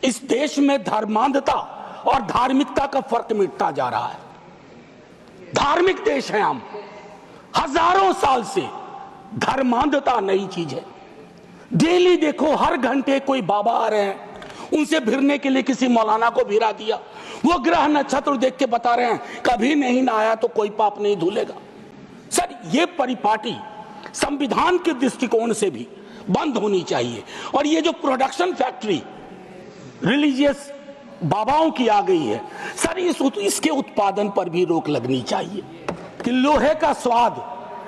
इस देश में धर्मांधता और धार्मिकता का फर्क मिटता जा रहा है। धार्मिक देश है हम, हजारों साल से धर्मांधता नई चीज है। डेली देखो, हर घंटे कोई बाबा आ रहे हैं, उनसे भिड़ने के लिए किसी मौलाना को भिड़ा दिया, वो ग्रह नक्षत्र देख के बता रहे हैं कभी नहीं नहाया तो कोई पाप नहीं धुलेगा। सर, ये परिपाटी संविधान के दृष्टिकोण से भी बंद होनी चाहिए। और ये जो प्रोडक्शन फैक्ट्री रिलीजियस बाबाओं की आ गई है, सर इसके उत्पादन पर भी रोक लगनी चाहिए। कि लोहे का स्वाद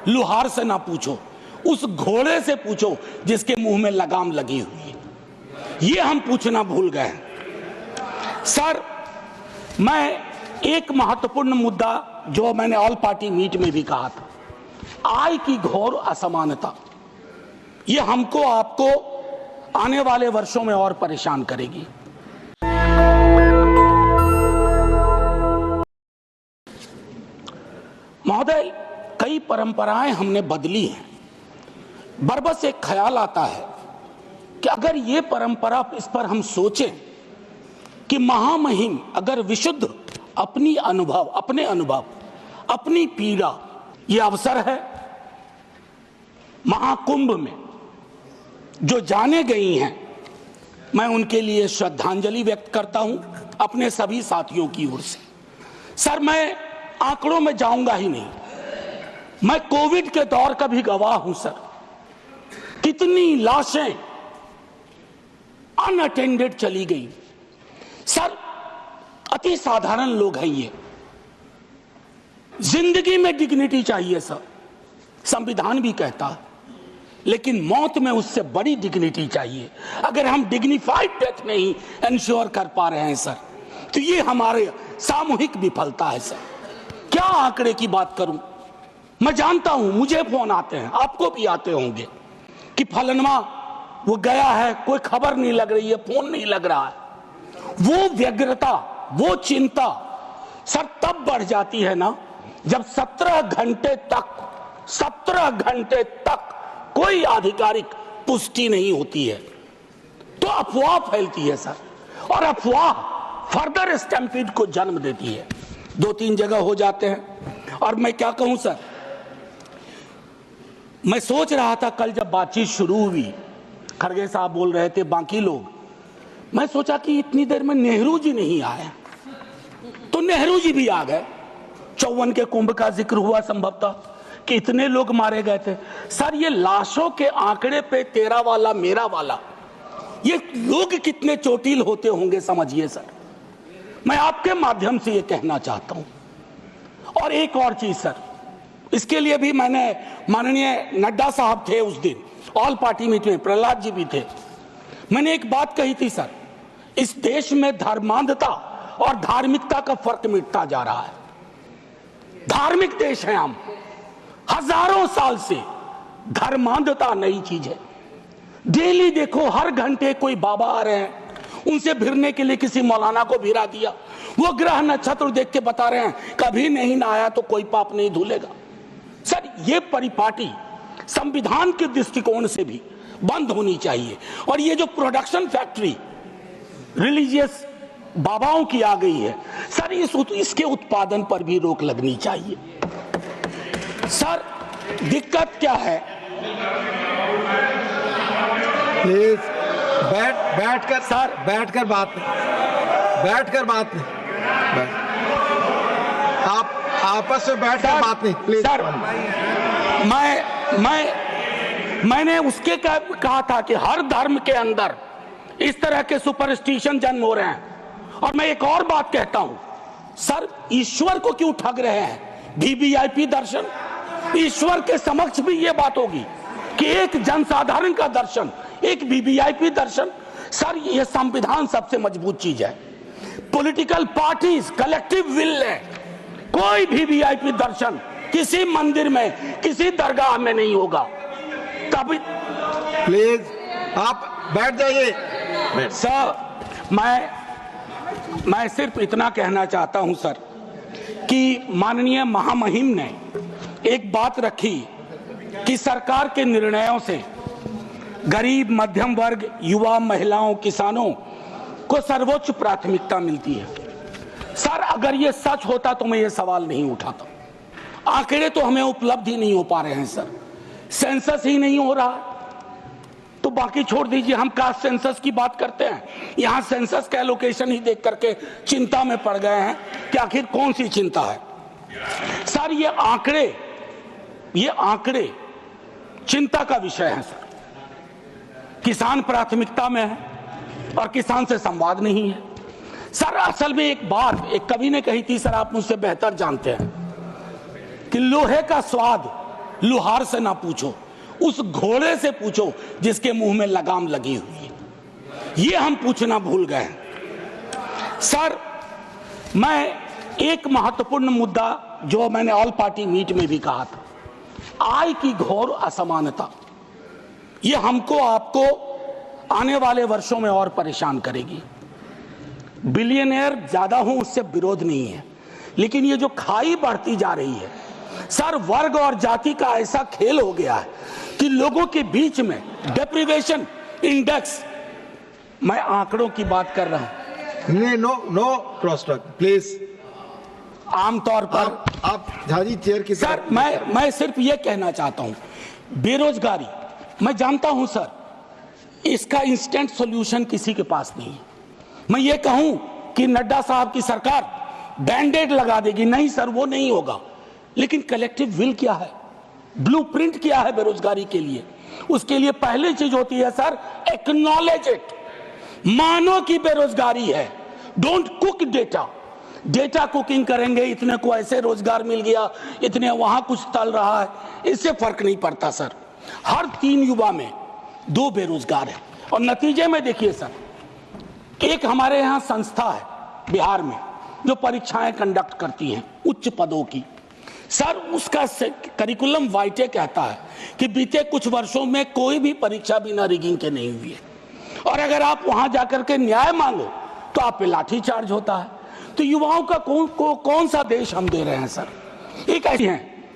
लोहार से ना पूछो, उस घोड़े से पूछो जिसके मुंह में लगाम लगी हुई है। ये हम पूछना भूल गए हैं। सर, मैं एक महत्वपूर्ण मुद्दा जो मैंने ऑल पार्टी मीट में भी कहा था, आय की घोर असमानता, ये हमको आपको आने वाले वर्षों में और परेशान करेगी। महोदय, कई परंपराएं हमने बदली हैं। बरबस एक ख्याल आता है कि अगर ये परंपरा, इस पर हम सोचें कि महामहिम अगर विशुद्ध अपने अनुभव अपनी पीड़ा, ये अवसर है महाकुंभ में जो जाने गई हैं, मैं उनके लिए श्रद्धांजलि व्यक्त करता हूं अपने सभी साथियों की ओर से। सर, मैं आंकड़ों में जाऊंगा ही नहीं, मैं कोविड के दौर का भी गवाह हूं। सर, कितनी लाशें अनअटेंडेड चली गई। सर, अति साधारण लोग हैं ये, जिंदगी में डिग्निटी चाहिए सर, संविधान भी कहता है, लेकिन मौत में उससे बड़ी डिग्निटी चाहिए। अगर हम डिग्निफाइड डेथ नहीं इंश्योर कर पा रहे हैं सर, तो ये हमारे सामूहिक विफलता है सर। क्या आंकड़े की बात करूं, मैं जानता हूं मुझे फोन आते हैं, आपको भी आते होंगे कि फलनवा वो गया है, कोई खबर नहीं लग रही है, फोन नहीं लग रहा है। वो व्यग्रता, वो चिंता सर तब बढ़ जाती है ना जब 17 घंटे तक कोई आधिकारिक पुष्टि नहीं होती है, तो अफवाह फैलती है सर, और अफवाह फर्दर स्टैम्पीड को जन्म देती है। 2-3 जगह हो जाते हैं। और मैं क्या कहूं सर, मैं सोच रहा था कल जब बातचीत शुरू हुई, खड़गे साहब बोल रहे थे, बाकी लोग, मैं सोचा कि इतनी देर में नेहरू जी नहीं आए, तो नेहरू जी भी आ गए। 54 के कुंभ का जिक्र हुआ संभवतः कि इतने लोग मारे गए थे। सर, ये लाशों के आंकड़े पे तेरा वाला मेरा वाला, ये लोग कितने चोटिल होते होंगे समझिए सर। मैं आपके माध्यम से ये कहना चाहता हूं। और एक और चीज सर, इसके लिए भी मैंने, माननीय नड्डा साहब थे उस दिन ऑल पार्टी मीट में, प्रहलाद जी भी थे, मैंने एक बात कही थी सर, इस देश में धर्मांधता और धार्मिकता का फर्क मिटता जा रहा है। धार्मिक देश है हम, हजारों साल से धर्मांधता नई चीज है। डेली देखो, हर घंटे कोई बाबा आ रहे हैं, उनसे भिड़ने के लिए किसी मौलाना को भिड़ा दिया, वो ग्रह नक्षत्र देख के बता रहे हैं कभी नहीं नहाया तो कोई पाप नहीं धुलेगा। सर, ये परिपाटी संविधान के दृष्टिकोण से भी बंद होनी चाहिए। और ये जो प्रोडक्शन फैक्ट्री रिलीजियस बाबाओं की आ गई है, सर इसके उत्पादन पर भी रोक लगनी चाहिए। सर, दिक्कत क्या है, प्लीज बैठकर सर, बैठकर बात नहीं, आप आपस में बैठकर बात नहीं प्लीज। सर, मैंने उसके कहा था कि हर धर्म के अंदर इस तरह के सुपरस्टिशन जन्म हो रहे हैं। और मैं एक और बात कहता हूं सर, ईश्वर को क्यों ठग रहे हैं? वीवीआईपी दर्शन, ईश्वर के समक्ष भी ये बात होगी कि एक जनसाधारण का दर्शन, एक वीवीआईपी दर्शन। सर, ये संविधान सबसे मजबूत चीज है। पॉलिटिकल पार्टीज कलेक्टिव विल है, कोई भी वीवीआईपी दर्शन किसी मंदिर में, किसी दरगाह में नहीं होगा। तभी प्लीज आप बैठ जाइए। सर, मैं सिर्फ इतना कहना चाहता हूं सर कि माननीय महामहिम ने एक बात रखी कि सरकार के निर्णयों से गरीब, मध्यम वर्ग, युवा, महिलाओं, किसानों को सर्वोच्च प्राथमिकता मिलती है। सर अगर ये सच होता तो मैं ये सवाल नहीं उठाता। आंकड़े तो हमें उपलब्ध ही नहीं हो पा रहे हैं सर, सेंसस ही नहीं हो रहा, तो बाकी छोड़ दीजिए, हम कास्ट सेंसस की बात करते हैं, यहां सेंसस का एलोकेशन ही देख करके चिंता में पड़ गए हैं कि आखिर कौन सी चिंता है। सर ये आंकड़े चिंता का विषय है सर। किसान प्राथमिकता में है और किसान से संवाद नहीं है सर। असल में एक बात एक कवि ने कही थी सर, आप मुझसे बेहतर जानते हैं कि लोहे का स्वाद लोहार से ना पूछो, उस घोड़े से पूछो जिसके मुंह में लगाम लगी हुई है। ये हम पूछना भूल गए हैं सर। मैं एक महत्वपूर्ण मुद्दा जो मैंने ऑल पार्टी मीट में भी कहा था, आय की घोर असमानता, ये हमको आपको आने वाले वर्षों में और परेशान करेगी। बिलियनियर ज्यादा हो उससे विरोध नहीं है, लेकिन ये जो खाई बढ़ती जा रही है सर, वर्ग और जाति का ऐसा खेल हो गया है कि लोगों के बीच में डेप्रिवेशन इंडेक्स, मैं आंकड़ों की बात कर रहा हूं। No cross talk please. आमतौर पर आप झाजी चेयर की सर, मैं सिर्फ ये कहना चाहता हूं, बेरोजगारी मैं जानता हूं सर, इसका इंस्टेंट सॉल्यूशन किसी के पास नहीं है। मैं ये कहूं कि नड्डा साहब की सरकार बैंडेड लगा देगी, नहीं सर वो नहीं होगा, लेकिन कलेक्टिव विल क्या है, ब्लूप्रिंट क्या है बेरोजगारी के लिए। उसके लिए पहली चीज होती है सर, एक्नॉलेज इट, मानो कि बेरोजगारी है। डोंट कुक डेटा कुकिंग करेंगे, इतने को ऐसे रोजगार मिल गया, इतने वहां कुछ तल रहा है, इससे फर्क नहीं पड़ता सर। हर 3 युवा में 2 बेरोजगार है। और नतीजे में देखिए सर, एक हमारे यहां संस्था है बिहार में जो परीक्षाएं कंडक्ट करती हैं उच्च पदों की सर, उसका करिकुलम वाइटे कहता है कि बीते कुछ वर्षों में कोई भी परीक्षा बिना रिगिंग के नहीं हुई है, और अगर आप वहां जाकर के न्याय मांगो तो आप पे लाठीचार्ज होता है। तो युवाओं का कौन सा देश हम दे रहे हैं सर। एक ऐसी हैं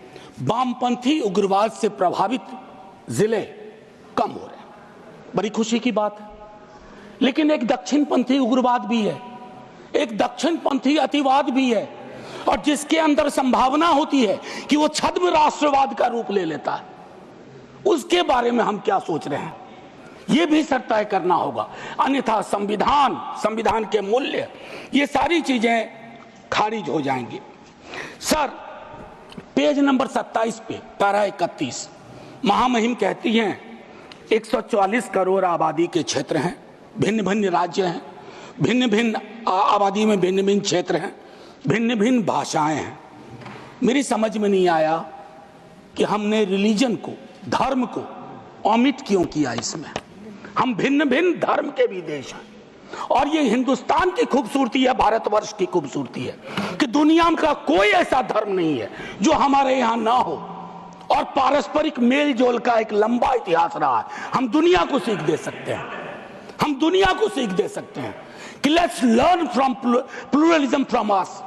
वामपंथी उग्रवाद से प्रभावित जिले कम हो रहे हैं, बड़ी खुशी की बात है, लेकिन एक दक्षिणपंथी उग्रवाद भी है, एक दक्षिणपंथी अतिवाद भी है, और जिसके अंदर संभावना होती है कि वो छद्म राष्ट्रवाद का रूप ले लेता है। उसके बारे में हम क्या सोच रहे हैं, ये भी सर तय करना होगा, अन्यथा संविधान के मूल्य, ये सारी चीजें खारिज हो जाएंगी। सर पेज नंबर 27 पे पैरा 31 महामहिम कहती हैं 144 करोड़ आबादी के क्षेत्र हैं, भिन्न भिन्न राज्य हैं, भिन्न भिन्न आबादी में भिन्न भिन्न क्षेत्र हैं, भिन्न भिन्न भाषाएं हैं। मेरी समझ में नहीं आया कि हमने रिलीजन को, धर्म को ओमिट क्यों किया इसमें। हम भिन्न भिन्न धर्म के भी देश हैं, और ये हिंदुस्तान की खूबसूरती है, भारतवर्ष की खूबसूरती है कि दुनिया का कोई ऐसा धर्म नहीं है जो हमारे यहाँ ना हो, और पारस्परिक मेल जोल का एक लंबा इतिहास रहा है। हम दुनिया को सीख दे सकते हैं, हम दुनिया को सीख दे सकते हैं कि let's learn from pluralism from us,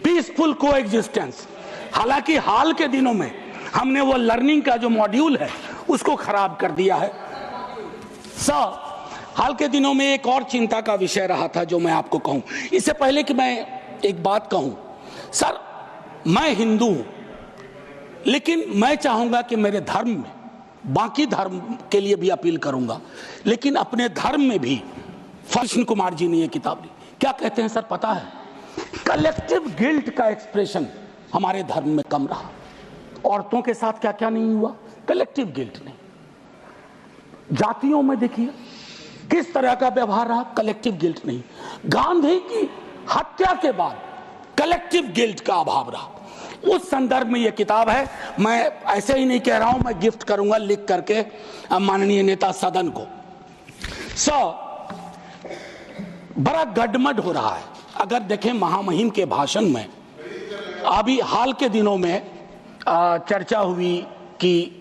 peaceful coexistence. हालांकि हाल के दिनों में हमने वो लर्निंग का जो मॉड्यूल है उसको खराब कर दिया है सर। हाल के दिनों में एक और चिंता का विषय रहा था जो मैं आपको कहूं, इससे पहले कि मैं एक बात कहूं सर, मैं हिंदू हूं, लेकिन मैं चाहूंगा कि मेरे धर्म में, बाकी धर्म के लिए भी अपील करूंगा, लेकिन अपने धर्म में भी, कृष्ण कुमार जी ने ये किताब ली, क्या कहते हैं सर पता है, कलेक्टिव गिल्ट का एक्सप्रेशन हमारे धर्म में कम रहा। औरतों के साथ क्या क्या नहीं हुआ, कलेक्टिव गिल्ट नहीं। जातियों में देखिए किस तरह का व्यवहार रहा, कलेक्टिव गिल्ट नहीं। गांधी की हत्या के बाद कलेक्टिव गिल्ट का अभाव रहा। उस संदर्भ में यह किताब है, मैं ऐसे ही नहीं कह रहा हूं, मैं गिफ्ट करूंगा लिख करके माननीय नेता सदन को। बड़ा गडमड हो रहा है। अगर देखें महामहिम के भाषण में, अभी हाल के दिनों में चर्चा हुई कि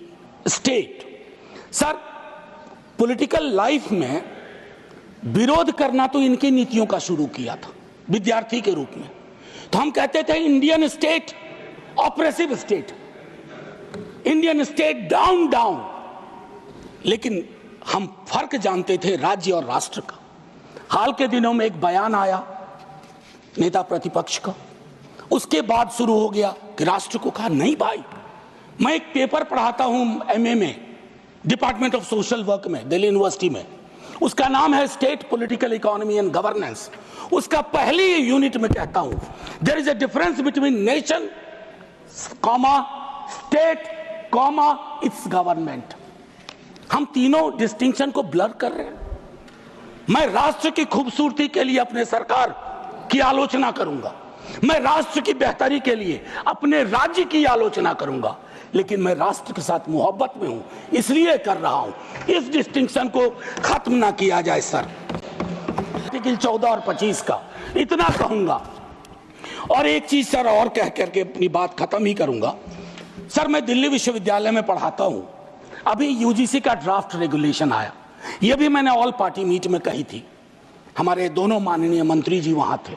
स्टेट, सर पॉलिटिकल लाइफ में विरोध करना तो इनकी नीतियों का शुरू किया था विद्यार्थी के रूप में। तो हम कहते थे Indian state oppressive state, Indian state down down, लेकिन हम फर्क जानते थे राज्य और राष्ट्र का। हाल के दिनों में एक बयान आया नेता प्रतिपक्ष का, उसके बाद शुरू हो गया कि राष्ट्र को कहा नहीं भाई। मैं एक पेपर पढ़ाता हूं एमए में, डिपार्टमेंट ऑफ सोशल वर्क में, दिल्ली यूनिवर्सिटी में। उसका नाम है state political economy and governance. उसका पहली यूनिट में कहता हूं there is a difference between nation comma state comma it's government. हम तीनों डिस्टिंक्शन को ब्लर कर रहे हैं। मैं राष्ट्र की खूबसूरती के लिए अपने सरकार की आलोचना करूंगा, मैं राष्ट्र की बेहतरी के लिए अपने राज्य की आलोचना करूंगा, लेकिन मैं राष्ट्र के साथ मोहब्बत में हूं, इसलिए कर रहा हूं। इस डिस्टिंक्शन को खत्म ना किया जाए सर। आर्टिकल 14 और 25 का इतना कहूंगा। और एक चीज सर और कह करके अपनी बात खत्म ही करूंगा। सर मैं दिल्ली विश्वविद्यालय में पढ़ाता हूं। अभी यूजीसी का ड्राफ्ट रेगुलेशन आया, यह भी मैंने ऑल पार्टी मीट में कही थी। हमारे दोनों माननीय मंत्री जी वहां थे,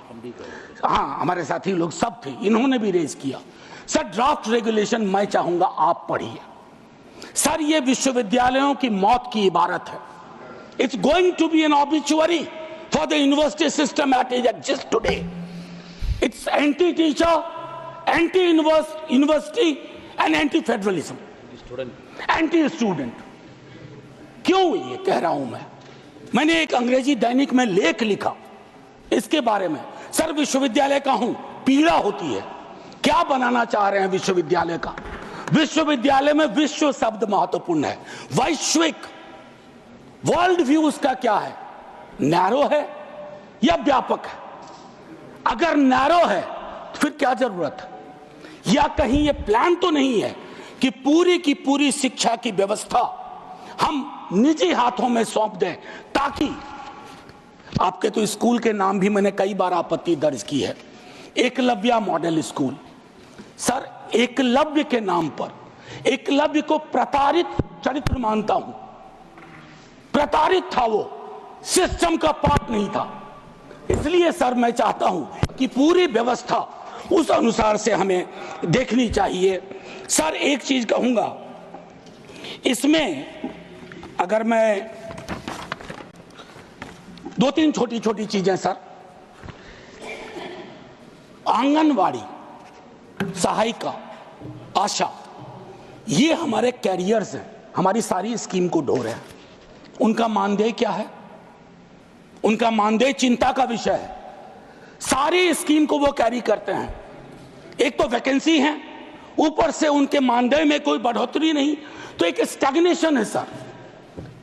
हाँ हमारे साथी लोग सब थे, इन्होंने भी रेज किया। सर ड्राफ्ट रेगुलेशन मैं चाहूंगा आप पढ़िए। सर ये विश्वविद्यालयों की मौत की इबारत है। It's going to be an obituary for the university system at is exist today. It's anti teacher, anti university and anti federalism, anti student. क्यों ये कह रहा हूं मैंने एक अंग्रेजी दैनिक में लेख लिखा इसके बारे में। सर विश्वविद्यालय का हूं, पीड़ा होती है। क्या बनाना चाह रहे हैं विश्वविद्यालय का? विश्वविद्यालय में विश्व शब्द महत्वपूर्ण है, वैश्विक वर्ल्ड व्यू उसका क्या है, नैरो है या व्यापक है? अगर नैरो है तो फिर क्या जरूरत है? या कहीं ये प्लान तो नहीं है कि पूरी की पूरी शिक्षा की व्यवस्था हम निजी हाथों में सौंप दें, ताकि आपके तो स्कूल के नाम भी मैंने कई बार आपत्ति दर्ज की है, Eklavya model school. Sir Eklavya के नाम पर, एकलव्य को प्रताड़ित चरित्र मानता हूं। प्रताड़ित था वो, सिस्टम का पार्ट नहीं था। इसलिए सर मैं चाहता हूं कि पूरी व्यवस्था उस अनुसार से हमें देखनी चाहिए। सर एक चीज कहूंगा इसमें, अगर मैं दो तीन छोटी छोटी चीजें सर, आंगनवाड़ी, सहायिका, आशा, ये हमारे कैरियर्स हैं, हमारी सारी स्कीम को ढो रहे हैं। उनका मानदेय क्या है? उनका मानदेय चिंता का विषय है। सारी स्कीम को वो कैरी करते हैं। एक तो वैकेंसी है, ऊपर से उनके मानदेय में कोई बढ़ोतरी नहीं, तो एक स्टैग्नेशन है सर,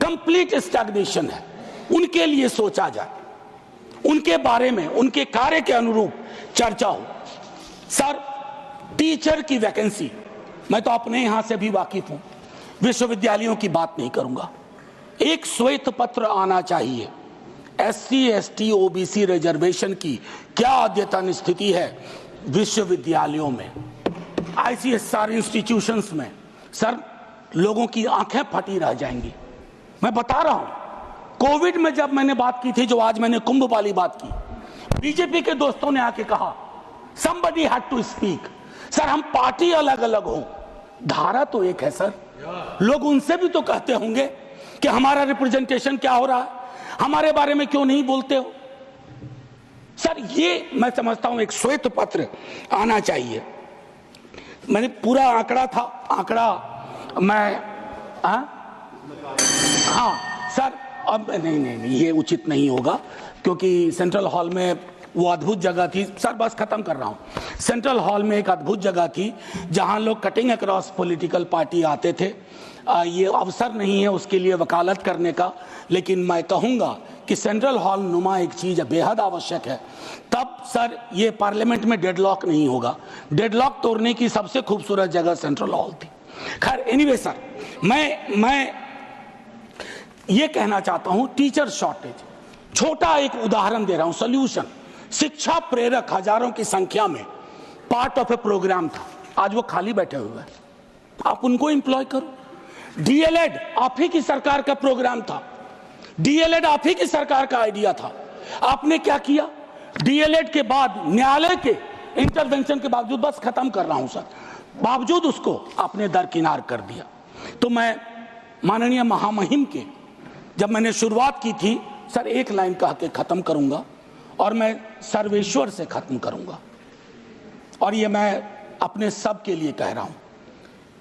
कंप्लीट स्टैग्नेशन है। उनके लिए सोचा जाए, उनके बारे में, उनके कार्य के अनुरूप चर्चा हो। सर टीचर की वैकेंसी, मैं तो अपने यहां से भी वाकिफ हूं, विश्वविद्यालयों की बात नहीं करूंगा। एक श्वेत पत्र आना चाहिए, SC ST OBC रिजर्वेशन की क्या अद्यतन स्थिति है विश्वविद्यालयों में, ICSR इंस्टीट्यूशंस में। सर लोगों की आंखें फटी रह जाएंगी। मैं बता रहा हूं, कोविड में जब मैंने बात की थी, जो आज मैंने कुंभ वाली बात की, बीजेपी के दोस्तों ने आके कहा somebody had to speak। Sir हम पार्टी अलग अलग हो, धारा तो एक है सर। लोग उनसे भी तो कहते होंगे कि हमारा रिप्रेजेंटेशन क्या हो रहा है, हमारे बारे में क्यों नहीं बोलते हो? सर ये मैं समझता हूं एक श्वेत पत्र आना चाहिए। मैंने पूरा आंकड़ा था, आंकड़ा मैं हाँ सर अब नहीं ये उचित नहीं होगा, क्योंकि सेंट्रल हॉल में वो अद्भुत जगह थी। सर बस खत्म कर रहा हूं। सेंट्रल हॉल में एक अद्भुत जगह थी जहां लोग कटिंग अक्रॉस पॉलिटिकल पार्टी आते थे। ये अवसर नहीं है उसके लिए वकालत करने का, लेकिन मैं कहूंगा कि सेंट्रल हॉल नुमा एक चीज बेहद आवश्यक है। तब सर ये पार्लियामेंट में डेडलॉक नहीं होगा। डेडलॉक तोड़ने की सबसे खूबसूरत जगह सेंट्रल हॉल थी। खैर एनीवे सर मैं ये कहना चाहता हूं, टीचर शॉर्टेज, छोटा एक उदाहरण दे रहा हूं, सोल्यूशन। शिक्षा प्रेरक हजारों की संख्या में पार्ट ऑफ ए प्रोग्राम था, आज वो खाली बैठे हुए हैं, आप उनको एम्प्लॉय करो। डीएलएड आप ही की सरकार का प्रोग्राम था, डीएलएड आप ही की सरकार का आइडिया था। आपने क्या किया? डीएलएड के बाद न्यायालय के इंटरवेंशन के बावजूद, बस खत्म कर रहा हूं सर, बावजूद उसको आपने दरकिनार कर दिया। तो मैं माननीय महामहिम के, जब मैंने शुरुआत की थी सर एक लाइन कह के खत्म करूंगा और मैं सर्वेश्वर से खत्म करूंगा, और ये मैं अपने सब के लिए कह रहा हूं।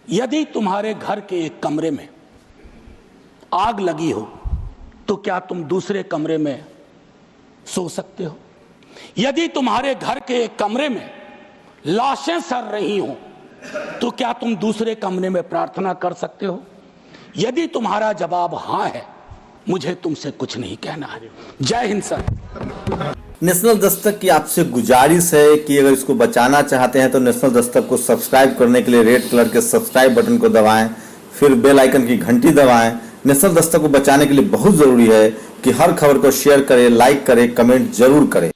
यदि तुम्हारे घर के एक कमरे में आग लगी हो तो क्या तुम दूसरे कमरे में सो सकते हो? यदि तुम्हारे घर के एक कमरे में लाशें सड़ रही हो तो क्या तुम दूसरे कमरे में प्रार्थना कर सकते हो? यदि तुम्हारा जवाब हां है, मुझे तुमसे कुछ नहीं कहना है। जय हिंद सर। नेशनल दस्तक की आपसे गुजारिश है कि अगर इसको बचाना चाहते हैं तो नेशनल दस्तक को सब्सक्राइब करने के लिए रेड कलर के सब्सक्राइब बटन को दबाएं, फिर बेल आइकन की घंटी दबाएं। नेशनल दस्तक को बचाने के लिए बहुत जरूरी है कि हर खबर को शेयर करें, लाइक करें, कमेंट जरूर करें।